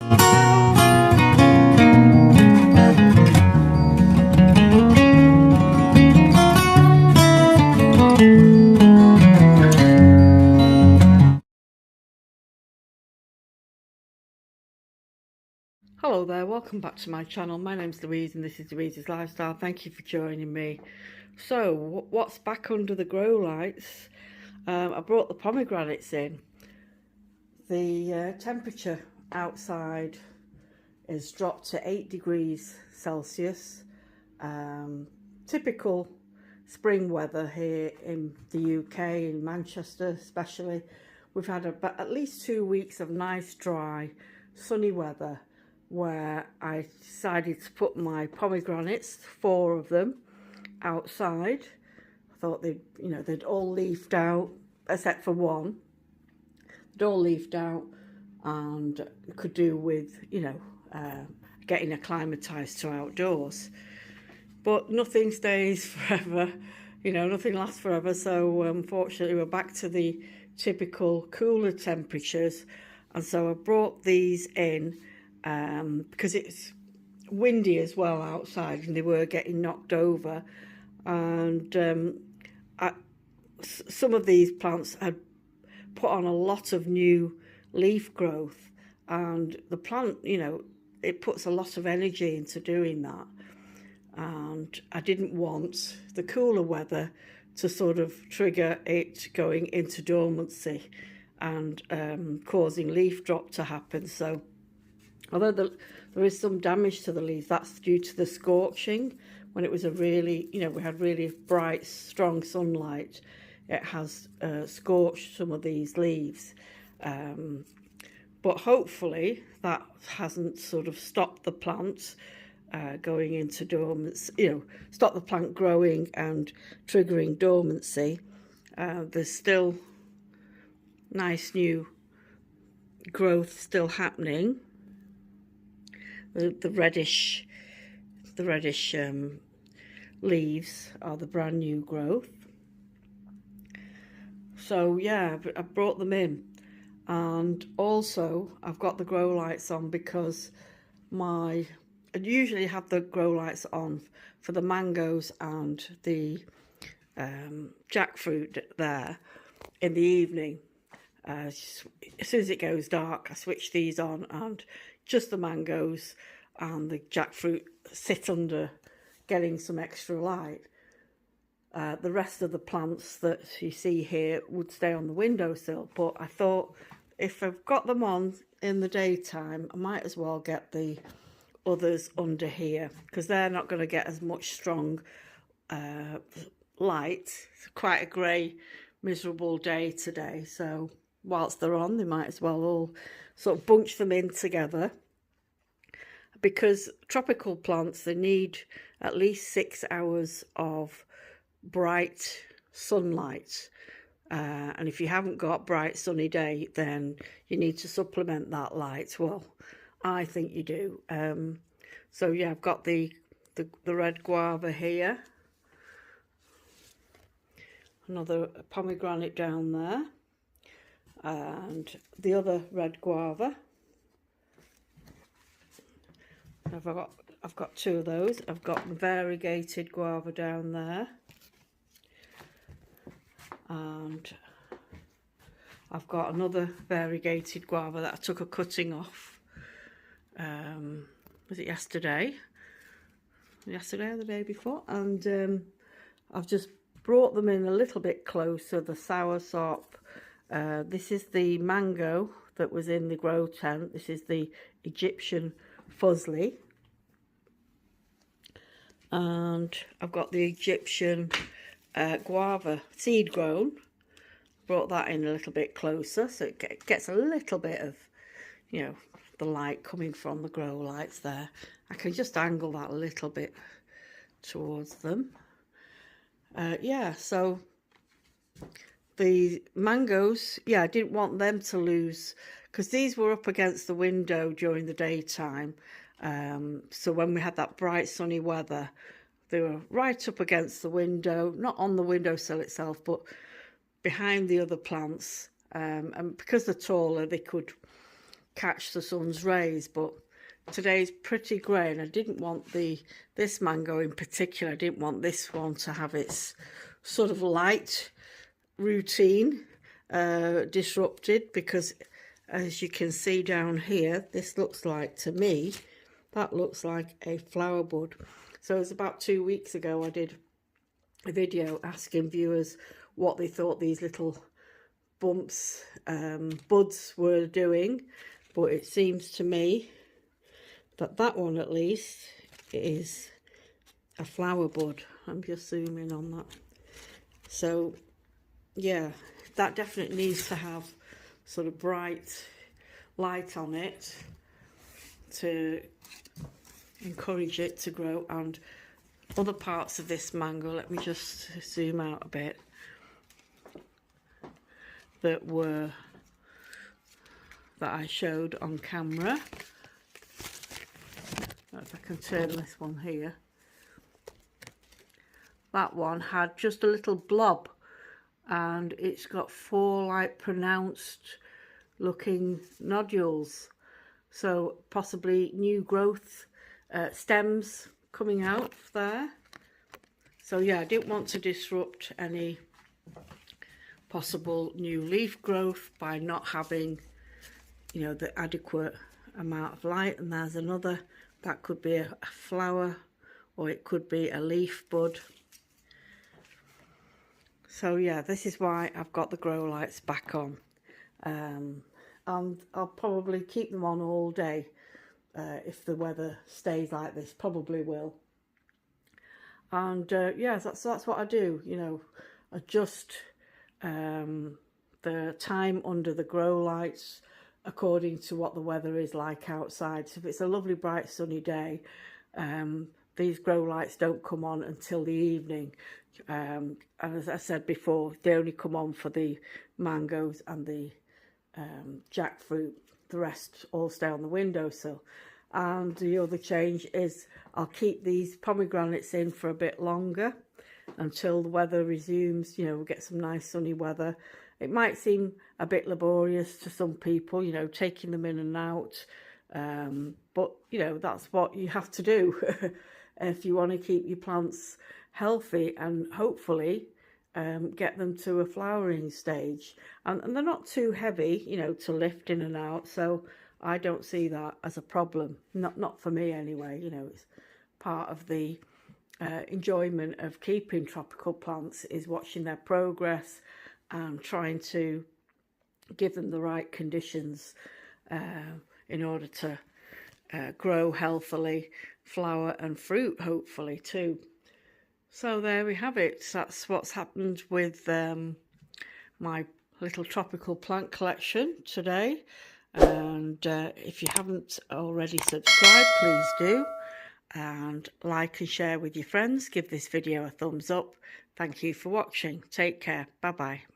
Hello there, welcome back to my channel. My name's Louise and this is Louise's Lifestyle. Thank you for joining me. So, what's back under the grow lights? I brought the pomegranates in. The temperature outside is dropped to 8 degrees Celsius. Typical spring weather here in the UK, in Manchester especially. We've had at least 2 weeks of nice, dry, sunny weather, where I decided to put my pomegranates, 4 of them, outside. I thought they'd all leafed out except for one. They'd all leafed out and could do with getting acclimatized to outdoors. But nothing stays forever, nothing lasts forever. So unfortunately we're back to the typical cooler temperatures, and so I brought these in because it's windy as well outside and they were getting knocked over, and some of these plants had put on a lot of new leaf growth, and the plant, it puts a lot of energy into doing that, and I didn't want the cooler weather to sort of trigger it going into dormancy and causing leaf drop to happen. So although there is some damage to the leaves, that's due to the scorching. When it was we had really bright, strong sunlight, it has scorched some of these leaves. But hopefully that hasn't sort of stopped the plant going into dormancy, stop the plant growing and triggering dormancy. There's still nice new growth still happening. The reddish leaves are the brand new growth. So yeah, I brought them in, and also I've got the grow lights on because I usually have the grow lights on for the mangoes and the jackfruit there in the evening. As soon as it goes dark, I switch these on, and just the mangoes and the jackfruit sit under, getting some extra light. The rest of the plants that you see here would stay on the windowsill, but I thought if I've got them on in the daytime, I might as well get the others under here, because they're not going to get as much strong light. It's quite a grey, miserable day today, so whilst they're on, they might as well all sort of bunch them in together, because tropical plants, they need at least 6 hours of bright sunlight, and if you haven't got bright sunny day, then you need to supplement that light. Well, I think you do. So yeah, I've got the red guava here, another pomegranate down there, and the other red guava. I've got 2 of those. I've got variegated guava down there, and I've got another variegated guava that I took a cutting off. Was it yesterday or the day before? And I've just brought them in a little bit closer. The soursop. This is the mango that was in the grow tent. This is the Egyptian fuzzly. And I've got the Egyptian guava seed grown. Brought that in a little bit closer, so it gets a little bit of, the light coming from the grow lights there. I can just angle that a little bit towards them. Yeah, so the mangoes, yeah, I didn't want them to lose, because these were up against the window during the daytime. So when we had that bright sunny weather, they were right up against the window, not on the windowsill itself, but behind the other plants. And because they're taller, they could catch the sun's rays, but today's pretty grey, and I didn't want this mango in particular, I didn't want this one to have its sort of light routine disrupted, because as you can see down here, this looks like, to me, that looks like a flower bud. So it was about 2 weeks ago I did a video asking viewers what they thought these little buds were doing, but it seems to me that that one at least is a flower bud. I'm just zooming on that. So yeah, that definitely needs to have sort of bright light on it to encourage it to grow. And other parts of this mango, let me just zoom out a bit, that I showed on camera. If I can turn this one here, that one had just a little blob, and it's got 4 like pronounced looking nodules, so possibly new growth stems coming out there. So yeah, I didn't want to disrupt any possible new leaf growth by not having, you know, the adequate amount of light. And there's another, that could be a flower, or it could be a leaf bud. So yeah, this is why I've got the grow lights back on, and I'll probably keep them on all day if the weather stays like this. Probably will. And yeah, that's what I do, you know, adjust the time under the grow lights according to what the weather is like outside. So if it's a lovely bright sunny day, these grow lights don't come on until the evening, and as I said before, they only come on for the mangoes and the jackfruit. The rest all stay on the windowsill. And the other change is I'll keep these pomegranates in for a bit longer until the weather resumes. You know, we'll get some nice sunny weather. It might seem a bit laborious to some people, you know, taking them in and out, but you know, that's what you have to do if you want to keep your plants healthy and hopefully get them to a flowering stage. And they're not too heavy, you know, to lift in and out, so I don't see that as a problem. Not for me anyway. You know, it's part of the enjoyment of keeping tropical plants, is watching their progress and trying to give them the right conditions in order to grow healthily, flower and fruit hopefully too. So there we have it. That's what's happened with my little tropical plant collection today. And if you haven't already subscribed, please do, and like and share with your friends. Give this video a thumbs up. Thank you for watching. Take care. Bye bye.